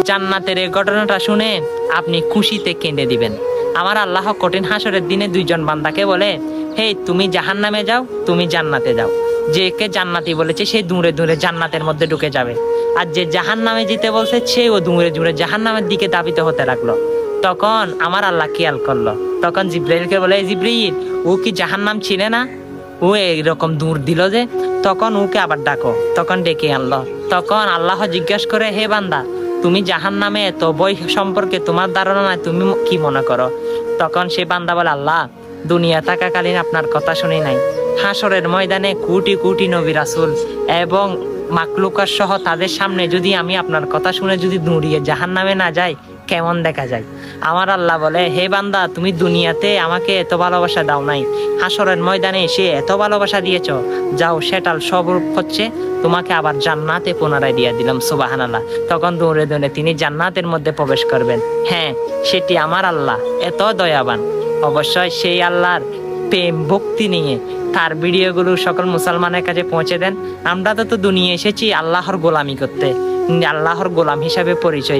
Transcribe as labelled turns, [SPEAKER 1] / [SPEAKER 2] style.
[SPEAKER 1] জান্নাতের এই ঘটনাটা শুনে আপনি খুশিতে কেঁদে দিবেন। আমার আল্লাহ কঠিন হাসরের দিনে দুইজন বান্দাকে বলে, হে তুমি জাহান্নামে যাও, তুমি জান্নাতে যাও। যে কে জান্নাতি বলেছে সে দূরে দূরে জান্নাতের মধ্যে ঢুকে যাবে, আর যে জাহান্নামে যেতে বলছে সেও দূরে দূরে জাহান্নামের দিকে ধাবিত হতে লাগলো। তখন আমার আল্লাহ খেয়াল করলো, তখন জিব্রাইলকে বলে, জিব্রাইল ও কি জাহান্নাম ছিলে না, ও এইরকম দূর দিল যে? তখন ওকে আবার ডাকো। তখন ডেকে আনলো। তখন আল্লাহ জিজ্ঞাসা করে, হে বান্দা, তুমি জাহান্নামে এত ভয় সম্পর্কে তোমার ধারণা নাই, তুমি কি মনে করো? তখন সে বান্দা বলে, আল্লাহ দুনিয়া থাকাকালীন আপনার কথা শুনি নাই, হাসরের ময়দানে কোটি কোটি নবী রাসূল এবং মাকলুকার সহ তাদের সামনে যদি আমি আপনার কথা শুনে যদি দৌড়িয়ে জাহান্নামে না যাই, কেমন দেখা যায়? আমার আল্লাহ বলে, হে বান্দা, তুমি দুনিয়াতে আমাকে এত ভালোবাসা দাও নাই, হাসরের ময়দানে এসে এত ভালোবাসা দিয়েছ, যাও সেটার স্বরূপ হচ্ছে তোমাকে আবার জান্নাতে পুনরায় দিয়ে দিলাম। সুবহানাল্লাহ। তখন দৌড়ে দৌড়ে তিনি জান্নাতের মধ্যে প্রবেশ করবেন। হ্যাঁ, সেটি আমার আল্লাহ এত দয়াবান। অবশ্যই সেই আল্লাহর প্রেম ভক্তি নিয়ে তার ভিডিওগুলো সকল মুসলমানের কাছে পৌঁছে দেন। আমরা তো দুনিয়া এসেছি আল্লাহর গোলামি করতে, আল্লাহর গোলাম হিসাবে পরিচয়